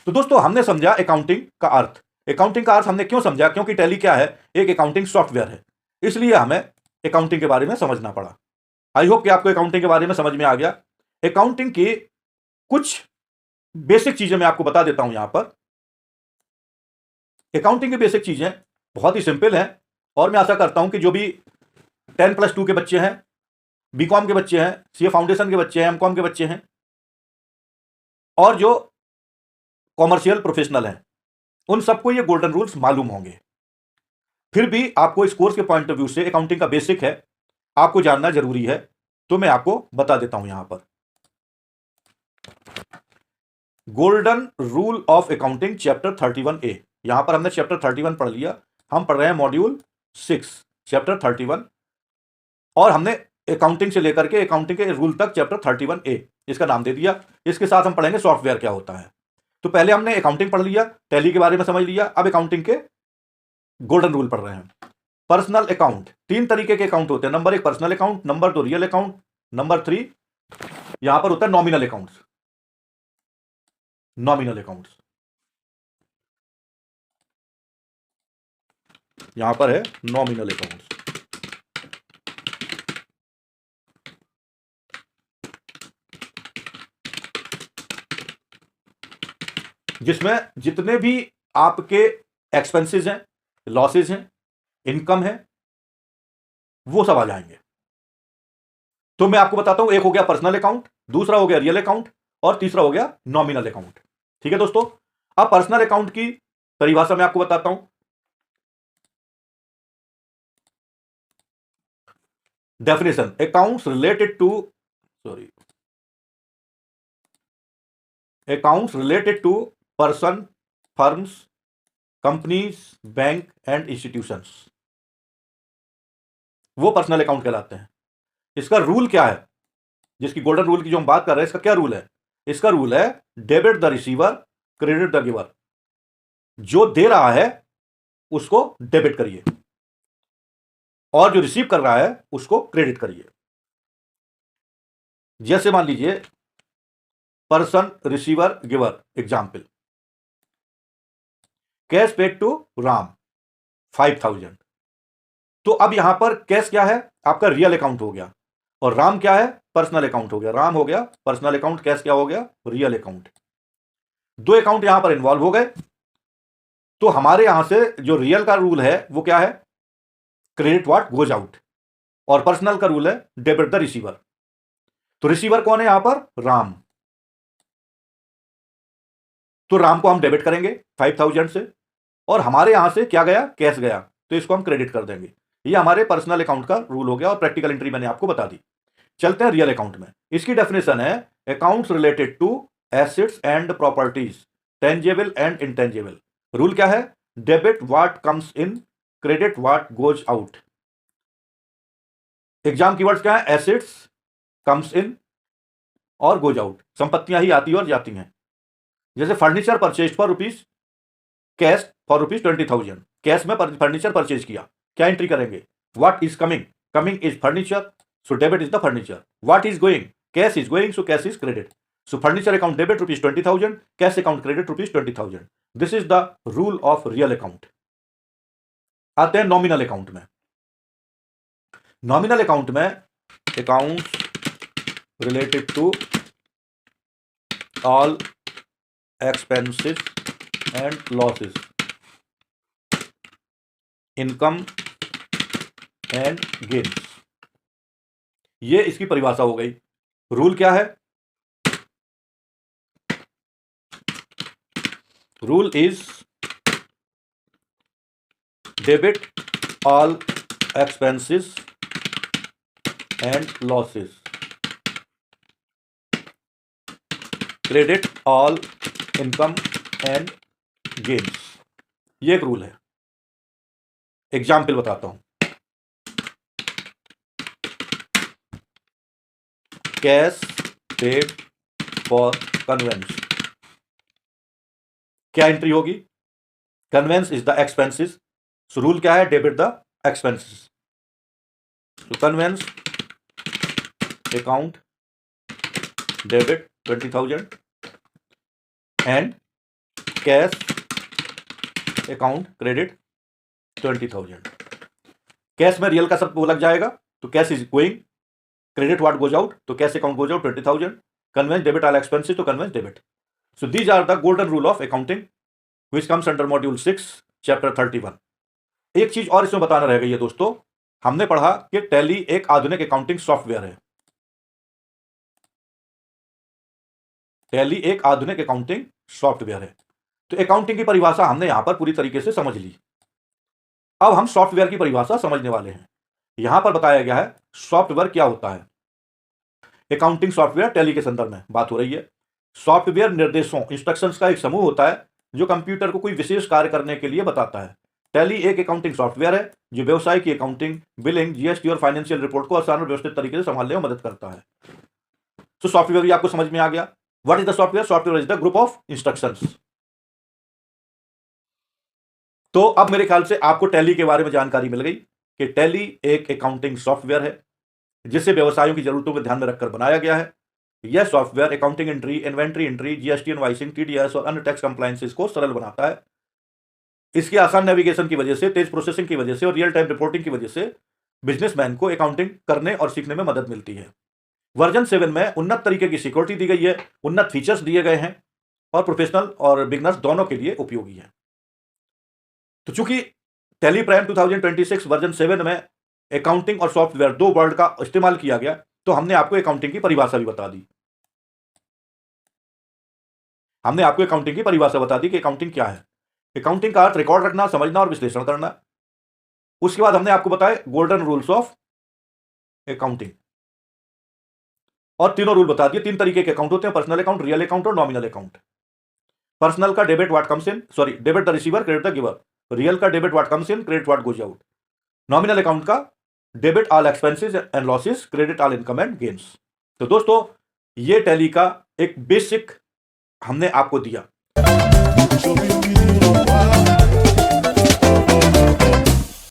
तो दोस्तों हमने समझा अकाउंटिंग का अर्थ। अकाउंटिंग का अर्थ हमने क्यों समझा? क्योंकि टैली क्या है? एक अकाउंटिंग सॉफ्टवेयर है, इसलिए हमें अकाउंटिंग के बारे में समझना पड़ा। आई होप कि आपको अकाउंटिंग के बारे में समझ में आ गया। अकाउंटिंग की कुछ बेसिक चीजें मैं आपको बता देता हूं यहां पर। अकाउंटिंग की बेसिक चीजें बहुत ही सिंपल हैं और मैं आशा करता हूं कि जो भी 10+2 के बच्चे हैं, बीकॉम के बच्चे हैं, सीए फाउंडेशन के बच्चे हैं, एमकॉम के बच्चे हैं और जो कॉमर्शियल प्रोफेशनल हैं, उन सबको ये गोल्डन रूल्स मालूम होंगे। फिर भी आपको इस कोर्स के पॉइंट ऑफ व्यू से अकाउंटिंग का बेसिक है, आपको जानना जरूरी है, तो मैं आपको बता देता हूं यहां पर। Golden rule of accounting chapter 31A। यहां पर हमने चैप्टर 31 पढ़ लिया। हम पढ़ रहे हैं मॉड्यूल 6 चैप्टर 31 और हमने अकाउंटिंग से लेकर के अकाउंटिंग के रूल तक चैप्टर 31A इसका नाम दे दिया। इसके साथ हम पढ़ेंगे सॉफ्टवेयर क्या होता है। तो पहले हमने अकाउंटिंग पढ़ लिया, टैली के बारे में समझ लिया, अब अकाउंटिंग के गोल्डन रूल पढ़ रहे हैं। पर्सनल अकाउंट, 3 तरीके के अकाउंट होते हैं। Number 1 personal account, number 2 real account, number 3 यहां पर होता है नॉमिनल अकाउंट्स। नॉमिनल अकाउंट्स यहां पर है नॉमिनल अकाउंट्स। जिसमें जितने भी आपके एक्सपेंसेस हैं, लॉसेस हैं, इनकम है, वो सब आ जाएंगे। तो मैं आपको बताता हूं, एक हो गया पर्सनल अकाउंट, दूसरा हो गया रियल अकाउंट और तीसरा हो गया नॉमिनल अकाउंट। ठीक है दोस्तों, अब पर्सनल अकाउंट की परिभाषा मैं आपको बताता हूं। Definition, accounts related to accounts related to person, firms, companies, bank and institutions, वो पर्सनल अकाउंट कहलाते हैं। इसका रूल क्या है? जिसकी गोल्डन रूल की जो हम बात कर रहे हैं, इसका क्या रूल है? इसका रूल है debit the receiver, credit the giver. जो दे रहा है उसको डेबिट करिए और जो रिसीव कर रहा है उसको क्रेडिट करिए। जैसे मान लीजिए person, receiver, giver. Example, cash paid to Ram 5,000। तो अब यहां पर कैश क्या है? आपका रियल अकाउंट हो गया और राम क्या है? पर्सनल अकाउंट हो गया। राम हो गया पर्सनल अकाउंट, कैश क्या हो गया? Real account. दो अकाउंट यहां पर इन्वॉल्व हो गए। तो हमारे यहां से जो रियल का रूल है वो क्या है? Credit what goes out. और पर्सनल का रूल है डेबिट द रिसीवर। तो रिसीवर कौन है यहां पर? राम। तो राम को हम डेबिट करेंगे 5,000 से और हमारे यहां से क्या गया? कैश गया, तो इसको हम क्रेडिट कर देंगे। ये हमारे पर्सनल अकाउंट का रूल हो गया और प्रैक्टिकल एंट्री मैंने आपको बता दी। चलते हैं रियल अकाउंट में। इसकी डेफिनेशन है accounts related to assets and properties, tangible and intangible. Rule क्या है? Debit what comes in, credit what goes out. Exam keywords क्या है? एसेट्स, कम्स इन और गोज आउट। संपत्तियां ही आती और जाती हैं। जैसे furniture purchase for rupees, cash for rupees 20,000। Cash में फर्नीचर परचेज किया, क्या एंट्री करेंगे? What is coming, coming is furniture, so debit is the furniture. What is going, cash is going, so cash is credit. So furniture account debit rupees 20,000, cash account credit rupees 20,000। This is the rule of real account. आते हैं nominal account में। Nominal account में account related to all expenses and losses, income and gains. ये इसकी परिभाषा हो गई। Rule क्या है? Rule is debit all expenses and losses, credit all income and gains. ये एक रूल है। एग्जाम्पल बताता हूं। कैश पेड फॉर कन्वेंस, क्या एंट्री होगी? Conveyance is the expenses. So rule क्या है? Debit the expenses. तो conveyance account debit 20,000 and cash account credit 20,000। Cash में रियल का सब वो लग जाएगा, तो cash is going, credit what goes out, तो cash account goes out 20,000, conveyance debit all expenses, तो conveyance debit. So these are the golden rule of accounting which comes under module 6 chapter 31। एक चीज और इसमें बताना रह गई है दोस्तों, हमने पढ़ा कि टैली एक आधुनिक अकाउंटिंग सॉफ्टवेयर है। टैली एक आधुनिक अकाउंटिंग सॉफ्टवेयर है, तो अकाउंटिंग की परिभाषा हमने यहां पर पूरी तरीके से समझ ली। अब हम सॉफ्टवेयर की परिभाषा समझने वाले हैं। यहां पर बताया गया है सॉफ्टवेयर क्या होता है। अकाउंटिंग सॉफ्टवेयर टैली के संदर्भ में बात हो रही है। सॉफ्टवेयर निर्देशों इंस्ट्रक्शंस का एक समूह होता है जो कंप्यूटर को कोई विशेष कार्य करने के लिए बताता है। टैली एक अकाउंटिंग सॉफ्टवेयर है जो व्यवसाय की अकाउंटिंग, बिलिंग, जीएसटी और फाइनेंशियल रिपोर्ट को आसान और व्यवस्थित तरीके से संभालने में मदद करता है। तो सॉफ्टवेयर भी आपको समझ में आ गया। What is the software? Software is the group of instructions. तो अब मेरे ख्याल से आपको टैली के बारे में जानकारी मिल गई कि टैली एक अकाउंटिंग सॉफ्टवेयर है जिसे व्यवसायों की जरूरतों को ध्यान में रखकर बनाया गया है। यह software accounting entry, inventory entry, GST invoicing, TDS और अन्य टैक्स कंप्लायंसेस को सरल बनाता है। इसके आसान नेविगेशन की वजह से, तेज प्रोसेसिंग की वजह से और रियल टाइम रिपोर्टिंग की वजह से बिजनेसमैन को अकाउंटिंग करने और सीखने में मदद मिलती है। वर्जन 7 में उन्नत तरीके की सिक्योरिटी दी गई है, उन्नत फीचर्स दिए गए हैं और प्रोफेशनल और बिगनर्स दोनों के लिए उपयोगी है। तो चूंकि टैली प्राइम 2026 वर्जन 7 में अकाउंटिंग और सॉफ्टवेयर दो वर्ड का इस्तेमाल किया गया, तो हमने आपको अकाउंटिंग की परिभाषा भी बता दी। हमने आपको अकाउंटिंग की परिभाषा बता दी कि अकाउंटिंग क्या है। अकाउंटिंग का अर्थ रिकॉर्ड रखना, समझना और विश्लेषण करना। उसके बाद हमने आपको बताया गोल्डन रूल्स ऑफ अकाउंटिंग, और तीनों रूल बता दिए। तीन तरीके के अकाउंट होते हैं, पर्सनल अकाउंट, रियल अकाउंट और नॉमिनल अकाउंट। पर्सनल का debit what comes in, sorry debit the receiver, credit the giver. Real का debit what comes in, credit what goes out. Nominal account का debit all expenses and losses, credit all income and gains. तो दोस्तों ये tally का एक basic हमने आपको दिया।